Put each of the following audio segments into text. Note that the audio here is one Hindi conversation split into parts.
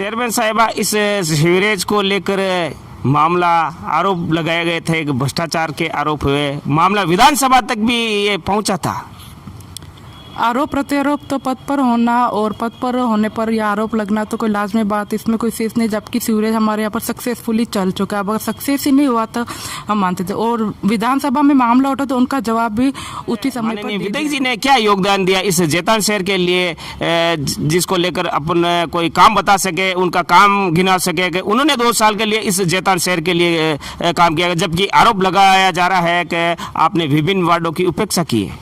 चेयरमैन साहिबा, इस सीवरेज को लेकर मामला आरोप लगाए गए थे, भ्रष्टाचार के आरोप हुए, मामला विधानसभा तक भी ये पहुंचा था। आरोप प्रत्यारोप तो पद पर होना और पद पर होने पर यह आरोप लगना तो कोई लाजमी बात, इसमें कोई शेष नहीं। जबकि सीवरेज हमारे यहाँ पर सक्सेसफुली चल चुका है। अगर सक्सेस ही नहीं हुआ तो हम मानते थे। और विधानसभा में मामला उठा तो उनका जवाब भी उचित समय पर। विधायक जी ने क्या योगदान दिया इस जैतान शहर के लिए, जिसको लेकर अपन कोई काम बता सके, उनका काम गिना सके कि उन्होंने 2 साल के लिए इस जैतान शहर के लिए काम किया, जबकि आरोप लगाया जा रहा है कि आपने विभिन्न वार्डों की उपेक्षा की है।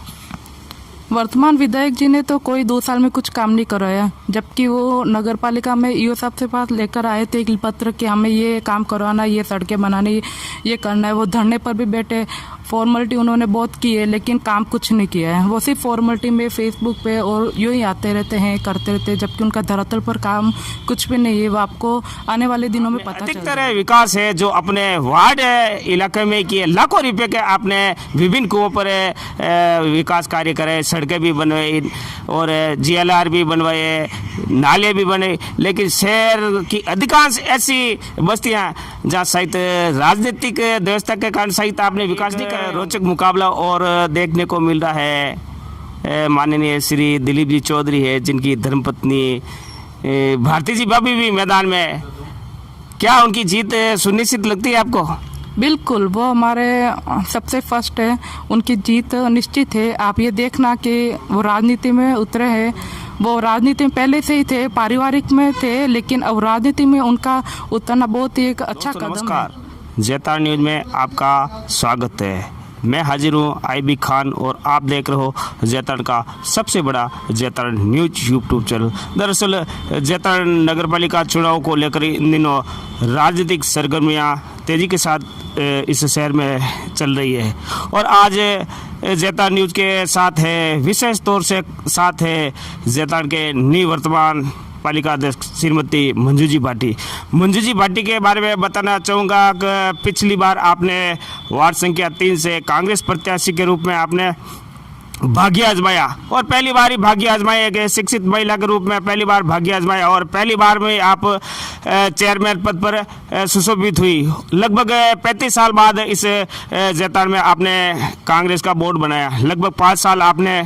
वर्तमान विधायक जी ने तो कोई 2 साल में कुछ काम नहीं कराया, जबकि वो नगर पालिका में ईओ साहब से पास लेकर आए थे एक पत्र कि हमें ये काम करवाना, ये सड़कें बनानी, ये करना है। वो धरने पर भी बैठे, फॉर्मेलिटी उन्होंने बहुत की है, लेकिन काम कुछ नहीं किया है। वो सिर्फ फॉर्मेलिटी में फेसबुक पे और यूँ ही आते रहते हैं, करते रहते हैं, जबकि उनका धरातल पर काम कुछ भी नहीं है। वो आपको आने वाले दिनों में पता चलेगा। अधिकतर विकास है जो अपने वार्ड इलाके में किए, लाखों रुपए के आपने विभिन्न कुओं पर विकास कार्य करे, सड़कें भी बनवाई और GLR भी बनवाए, नाले भी बने, लेकिन शहर की अधिकांश ऐसी बस्तियां जहाँ शायद राजनीतिक व्यवस्था के कारण शायद आपने विकास नहीं करा। रोचक मुकाबला और देखने को मिल रहा है। माननीय श्री दिलीप जी चौधरी है, जिनकी धर्मपत्नी भारती जी भाभी भी मैदान में, क्या उनकी जीत सुनिश्चित लगती है आपको? बिल्कुल, वो हमारे सबसे फर्स्ट है, उनकी जीत निश्चित है। आप ये देखना कि वो राजनीति में उतरे हैं। वो राजनीति में पहले से ही थे, पारिवारिक में थे, लेकिन अब राजनीति में उनका उतरना बहुत ही एक अच्छा कदम है। नमस्कार, जैतान न्यूज में आपका स्वागत है। मैं हाजिर हूँ IB खान और आप देख रहे हो जैतान का सबसे बड़ा जैतान न्यूज यूट्यूब चैनल। दरअसल जैतान नगर पालिका चुनाव को लेकर इन दिनों राजनीतिक सरगर्मियाँ तेज़ी के साथ इस शहर में चल रही है और आज जैतान न्यूज के साथ है, विशेष तौर से साथ है जैतान के निवर्तमान पालिका अध्यक्ष श्रीमती मंजू जी भाटी। मंजू जी भाटी के बारे में बताना चाहूँगा कि पिछली बार आपने वार्ड संख्या 3 से कांग्रेस प्रत्याशी के रूप में आपने भाग्य आजमाया और पहली बार ही भाग्य आजमाया, एक शिक्षित महिला के रूप में पहली बार भाग्य आजमाया और पहली बार में आप चेयरमैन पद पर सुशोभित हुई। लगभग 35 साल बाद इस जैतान में आपने कांग्रेस का बोर्ड बनाया। लगभग 5 साल आपने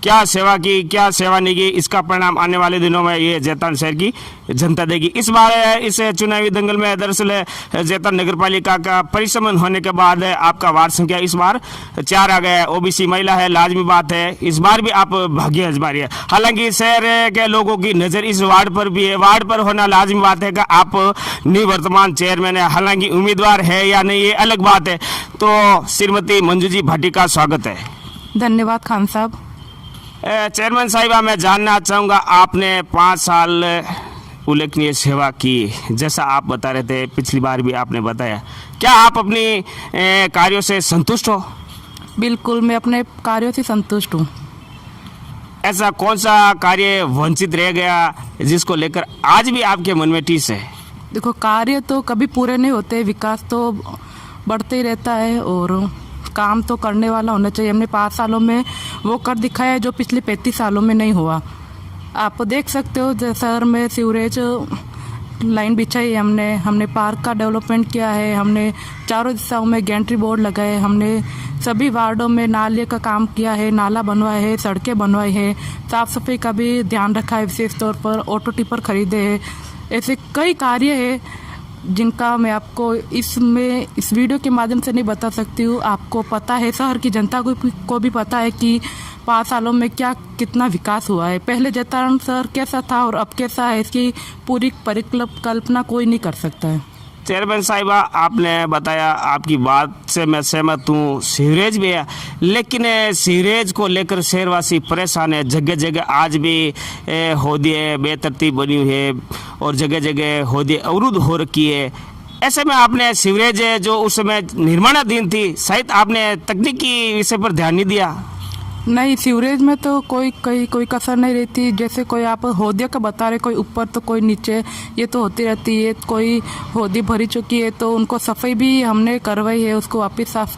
क्या सेवा की, क्या सेवा नहीं की, इसका परिणाम आने वाले दिनों में ये जैतान शहर की जनता देगी। इस बार इस चुनावी दंगल में दरअसल जैतान नगर पालिका का परिसमन होने के बाद आपका वार्ड संख्या इस बार 4 आ गया है। OBC महिला है, लाजमी बात है, इस बार भी आप भाग्य आजमा रही है। हालांकि शहर के लोगों की नज़र इस वार्ड पर भी है, वार्ड पर होना लाजमी बात है कि आप निवर्तमान चेयरमैन है। हालांकि उम्मीदवार है या नहीं ये अलग बात है। तो श्रीमती मंजू जी भाटी का स्वागत है। धन्यवाद खान साहब। चेयरमैन साहिबा, मैं जानना चाहूँगा, आपने 5 साल उल्लेखनीय सेवा की, जैसा आप बता रहे थे, पिछली बार भी आपने बताया। क्या आप अपनी कार्यों से संतुष्ट हो? बिल्कुल, मैं अपने कार्यों से संतुष्ट हूँ। ऐसा कौन सा कार्य वंचित रह गया जिसको लेकर आज भी आपके मन में टीस है? देखो, कार्य तो कभी पूरे नहीं होते, विकास तो बढ़ते ही रहता है और काम तो करने वाला होना चाहिए। हमने 5 सालों में वो कर दिखाया है जो पिछले 35 सालों में नहीं हुआ। आप देख सकते हो शहर में सीवरेज लाइन बिछाई है, हमने पार्क का डेवलपमेंट किया है, हमने चारों दिशाओं में गैंट्री बोर्ड लगाए, हमने सभी वार्डों में नाले का काम किया है, नाला बनवाए है, सड़कें बनवाई है, साफ़ सफाई का भी ध्यान रखा है, विशेष तौर पर ऑटो टिपर खरीदे हैं। ऐसे कई कार्य है जिनका मैं आपको इस वीडियो के माध्यम से नहीं बता सकती हूँ। आपको पता है, शहर की जनता को भी पता है कि 5 सालों में कितना विकास हुआ है। पहले जैतान शहर कैसा था और अब कैसा है, इसकी पूरी परिकल्पना कोई नहीं कर सकता है। चेयरमैन साहिबा, आपने बताया, आपकी बात से मैं सहमत हूँ, सीवरेज भी है, लेकिन सीवरेज को लेकर शहरवासी परेशान है। जगह जगह आज भी होदियाँ बेतरतीब बनी हुई है और जगह जगह होदियाँ अवरुद्ध हो रखी है। ऐसे में आपने सीवरेज जो उस समय निर्माणाधीन थी, शायद आपने तकनीकी विषय पर ध्यान नहीं दिया। नहीं, सीवरेज में तो कोई कसर नहीं रहती। जैसे कोई आप होदिया का बता रहे, कोई ऊपर तो कोई नीचे, ये तो होती रहती है। कोई होदी भरी चुकी है तो उनको सफाई भी हमने करवाई है, उसको वापस साफ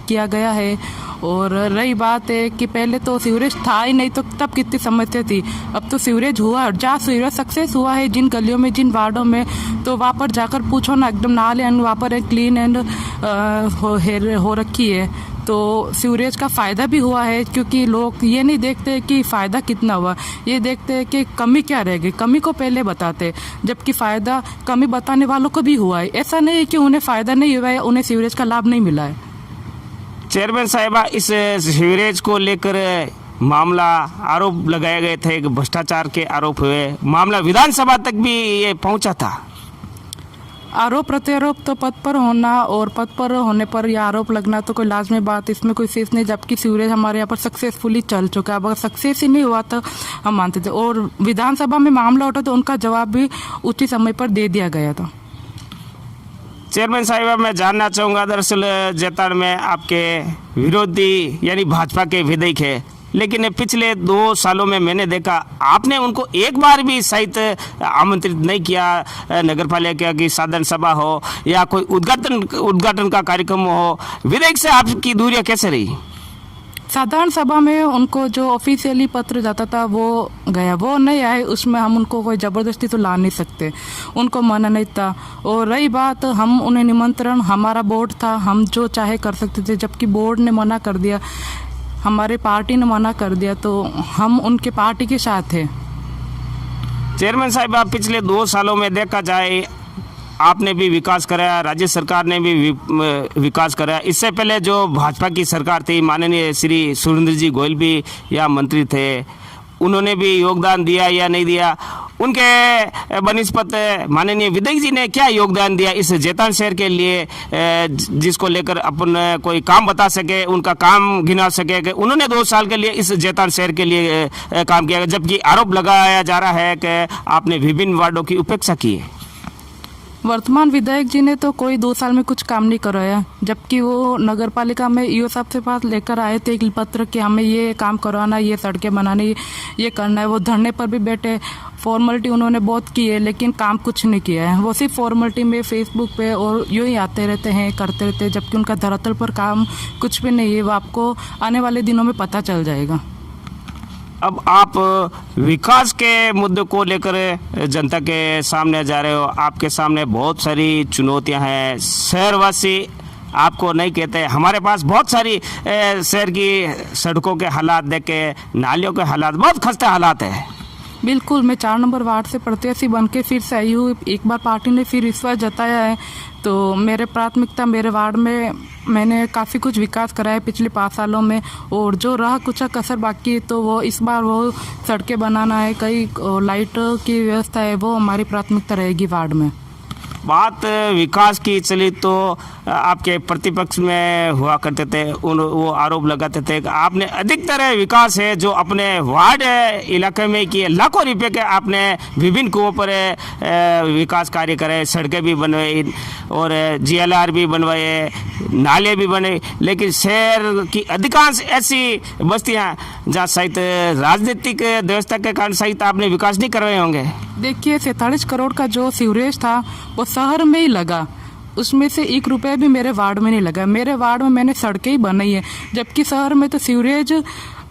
किया गया है। और रही बात है कि पहले तो सीवरेज था ही नहीं, तो तब कितनी समस्या थी। अब तो सीवरेज हुआ, जहाँ सीवरेज सक्सेस हुआ है जिन गलियों में, जिन वार्डों में, तो वहाँ पर जाकर पूछो ना, एकदम नाले एंड वहाँ पर एक क्लीन एंड हो रखी है। तो सीवरेज का फ़ायदा भी हुआ है, क्योंकि लोग ये नहीं देखते कि फ़ायदा कितना हुआ, ये देखते हैं कि कमी क्या रह गई, कमी को पहले बताते, जबकि फ़ायदा कमी बताने वालों को भी हुआ है। ऐसा नहीं है कि उन्हें फ़ायदा नहीं हुआ है, उन्हें सीवरेज का लाभ नहीं मिला है। चेयरमैन साहिबा, इस सीवरेज को लेकर मामला, आरोप लगाए गए थे, भ्रष्टाचार के आरोप हुए, मामला विधानसभा तक भी ये पहुंचा था। आरोप प्रत्यारोप तो पद पर होना, और पद पर होने पर यह आरोप लगना तो कोई लाजमी बात, इसमें कोई शेष नहीं। जबकि सीवरेज हमारे यहाँ पर सक्सेसफुली चल चुका है। अब अगर सक्सेस ही नहीं हुआ तो हम मानते थे। और विधानसभा में मामला उठा तो उनका जवाब भी उचित समय पर दे दिया गया था। चेयरमैन साहिबा, मैं जानना चाहूँगा, दरअसल जैताड़ में आपके विरोधी यानी भाजपा के विधायक है, लेकिन पिछले 2 सालों में मैंने देखा आपने उनको एक बार भी सहित आमंत्रित नहीं किया। नगर पालिका की साधारण सभा हो या कोई उद्घाटन का कार्यक्रम हो, विधायक से आपकी दूरियां कैसे रही? साधारण सभा में उनको जो ऑफिशियली पत्र जाता था वो गया, वो नहीं आए, उसमें हम उनको कोई ज़बरदस्ती तो ला नहीं सकते, उनको मना नहीं था। और रही बात, हम उन्हें निमंत्रण, हमारा बोर्ड था, हम जो चाहे कर सकते थे, जबकि बोर्ड ने मना कर दिया, हमारे पार्टी ने मना कर दिया, तो हम उनके पार्टी के साथ थे। चेयरमैन साहब, आप पिछले 2 सालों में देखा जाए आपने भी विकास कराया, राज्य सरकार ने भी विकास कराया। इससे पहले जो भाजपा की सरकार थी, माननीय श्री सुरेंद्र जी गोयल भी या मंत्री थे, उन्होंने भी योगदान दिया या नहीं दिया? उनके बनिस्पत माननीय विधायक जी ने क्या योगदान दिया इस जैताड़ शहर के लिए, जिसको लेकर अपन कोई काम बता सके, उनका काम गिना सके कि उन्होंने 2 साल के लिए इस जैताड़ शहर के लिए काम किया? जबकि आरोप लगाया जा रहा है कि आपने विभिन्न वार्डों की उपेक्षा की है। वर्तमान विधायक जी ने तो कोई 2 साल में कुछ काम नहीं कराया, जबकि वो नगर पालिका में ईओ साहब से पास लेकर आए थे एक पत्र कि हमें ये काम करवाना, ये सड़कें बनानी, ये करना है। वो धरने पर भी बैठे, फॉर्मेलिटी उन्होंने बहुत की है, लेकिन काम कुछ नहीं किया है। वो सिर्फ फॉर्मेलिटी में फेसबुक पे और यूँ ही आते रहते हैं, करते रहते हैं, जबकि उनका धरातल पर काम कुछ भी नहीं है। वो आपको आने वाले दिनों में पता चल जाएगा। अब आप विकास के मुद्दे को लेकर जनता के सामने जा रहे हो, आपके सामने बहुत सारी चुनौतियां हैं। शहरवासी आपको नहीं कहते, हमारे पास बहुत सारी शहर की सड़कों के हालात देखे, नालियों के हालात, बहुत खस्ता हालात है। बिल्कुल, मैं 4 नंबर वार्ड से प्रत्याशी बन के फिर से आई हूँ। एक बार पार्टी ने फिर विश्वास जताया है, तो मेरे प्राथमिकता, मेरे वार्ड में मैंने काफ़ी कुछ विकास कराया पिछले 5 सालों में। और जो रहा कुछ कसर बाकी है, तो वो इस बार वो सड़कें बनाना है, कई लाइट की व्यवस्था है, वो हमारी प्राथमिकता रहेगी वार्ड में। बात विकास की चली तो आपके प्रतिपक्ष में हुआ करते थे, वो आरोप लगाते थे कि आपने अधिकतर विकास है जो अपने वार्ड इलाके में किए, लाखों रुपए के आपने विभिन्न कुओं पर विकास कार्य करे, सड़कें भी बनवाई और GLR भी बनवाए, नाले भी बने। लेकिन शहर की अधिकांश ऐसी बस्तियां जहाँ शायद राजनीतिक व्यवस्था के कारण शायद आपने विकास नहीं करवाए होंगे। देखिए, 47 करोड़ का जो सीवरेज था वो शहर में ही लगा, उसमें से 1 रुपये भी मेरे वार्ड में नहीं लगा। मेरे वार्ड में मैंने सड़कें ही बनाई है, जबकि शहर में तो सीवरेज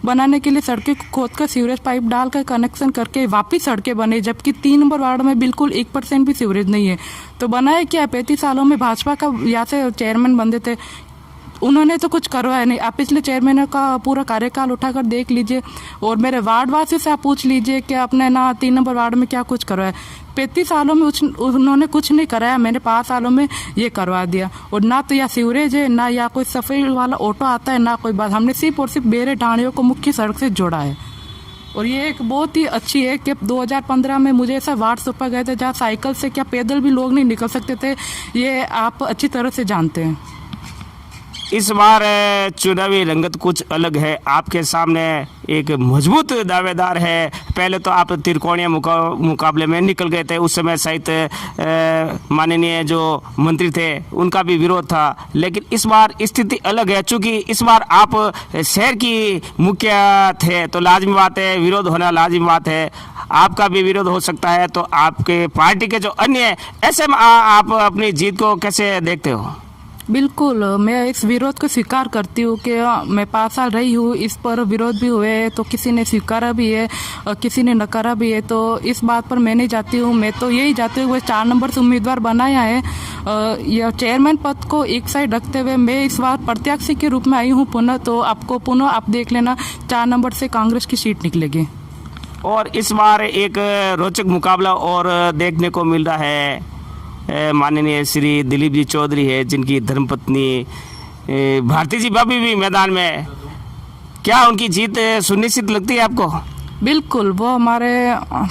बनाने के लिए सड़कें खोद कर सीवरेज पाइप डालकर कनेक्शन करके वापस सड़कें बने, जबकि 3 नंबर वार्ड में बिल्कुल 1% भी सीवरेज नहीं है। तो बनाया क्या? 35 सालों में भाजपा का यहाँ से चेयरमैन बनते थे, उन्होंने तो कुछ करवाया नहीं। आप पिछले चेयरमैन का पूरा कार्यकाल उठाकर देख लीजिए, और मेरे वार्ड वासी से आप पूछ लीजिए कि अपने ना 3 नंबर वार्ड में क्या कुछ करवाया। 35 सालों में उन्होंने कुछ नहीं कराया, मैंने 5 सालों में ये करवा दिया। और ना तो या सीवरेज है, ना या कोई सफाई वाला ऑटो आता है, ना कोई बात। हमने सिर्फ और सिर्फ बेरे ढाणियों को मुख्य सड़क से जोड़ा है। और ये एक बहुत ही अच्छी है कि 2015 में मुझे ऐसा वार्ड सौंपा गया था जहाँ साइकिल से क्या पैदल भी लोग नहीं निकल सकते थे, ये आप अच्छी तरह से जानते हैं। इस बार चुनावी रंगत कुछ अलग है, आपके सामने एक मजबूत दावेदार है। पहले तो आप त्रिकोणीय मुकाबले में निकल गए थे, उस समय शायद माननीय जो मंत्री थे उनका भी विरोध था, लेकिन इस बार स्थिति अलग है। चूंकि इस बार आप शहर की मुखिया थे तो लाजमी बात है, विरोध होना लाजमी बात है। आपका भी विरोध हो सकता है, तो आपके पार्टी के जो अन्य ऐसे आप अपनी जीत को कैसे देखते हो? बिल्कुल मैं इस विरोध को स्वीकार करती हूँ कि मैं 5 साल रही हूँ, इस पर विरोध भी हुए तो किसी ने स्वीकारा भी है और किसी ने नकारा भी है, तो इस बात पर मैं नहीं जाती हूँ। मैं तो यही जाती हूँ वो 4 नंबर से उम्मीदवार बनाया है, यह चेयरमैन पद को एक साइड रखते हुए मैं इस बार प्रत्याशी के रूप में आई हूँ पुनः, तो आपको पुनः आप देख लेना 4 नंबर से कांग्रेस की सीट निकलेगी। और इस बार एक रोचक मुकाबला और देखने को मिल रहा है। माननीय श्री दिलीप जी चौधरी है, जिनकी धर्मपत्नी भारती जी भाभी भी मैदान में। क्या उनकी जीत सुनिश्चित लगती है आपको? बिल्कुल, वो हमारे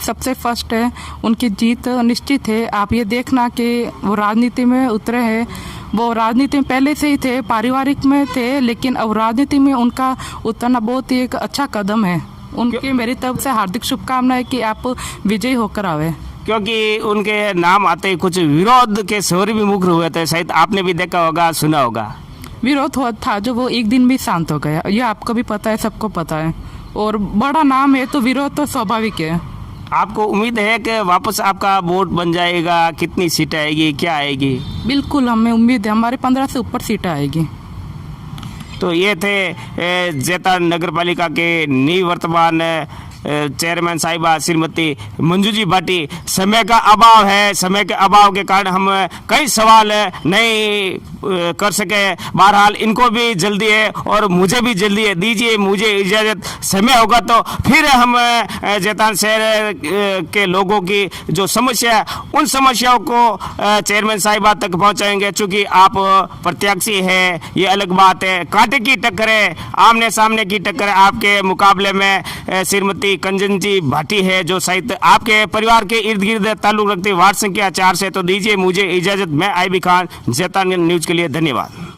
सबसे फर्स्ट है, उनकी जीत निश्चित है। आप ये देखना कि वो राजनीति में उतरे हैं, वो राजनीति में पहले से ही थे, पारिवारिक में थे, लेकिन अब राजनीति में उनका उतरना बहुत ही एक अच्छा कदम है। उनकी मेरी तरफ से हार्दिक शुभकामनाएं कि आप विजयी होकर आवे। क्योंकि उनके नाम आते ही कुछ विरोध के स्वर भी मुख हुए थे, शायद आपने भी देखा होगा, सुना होगा। विरोध हुआ था जो वो एक दिन भी शांत हो गया, ये आपको भी पता है, सबको पता है, और बड़ा नाम है तो विरोध तो स्वाभाविक है। आपको उम्मीद है कि वापस आपका वोट बन जाएगा? कितनी सीट आएगी, क्या आएगी? बिल्कुल हमें उम्मीद है, हमारे 15 से ऊपर सीटें आएगी। तो ये थे जैतारण नगर पालिका के निवर्तमान चेयरमैन साहिबा श्रीमती मंजू जी भाटी। समय का अभाव है, समय के अभाव के कारण हम कई सवाल नहीं कर सके। बहरहाल इनको भी जल्दी है और मुझे भी जल्दी है, दीजिए मुझे इजाज़त। समय होगा तो फिर हम जैतारण शहर के लोगों की जो समस्या है उन समस्याओं को चेयरमैन साहिबा तक पहुंचाएंगे। चूँकि आप प्रत्याशी है, ये अलग बात है, कांटे की टक्कर है, आमने सामने की टक्कर है। आपके मुकाबले में श्रीमती कंचन जी भाटी है, जो शायद आपके परिवार के इर्द गिर्द ताल्लुक रखती है, वार्ड संख्या 4 से। तो दीजिए मुझे इजाज़त। मैं आईबी खान, जैतारण न्यूज़ के लिए धन्यवाद।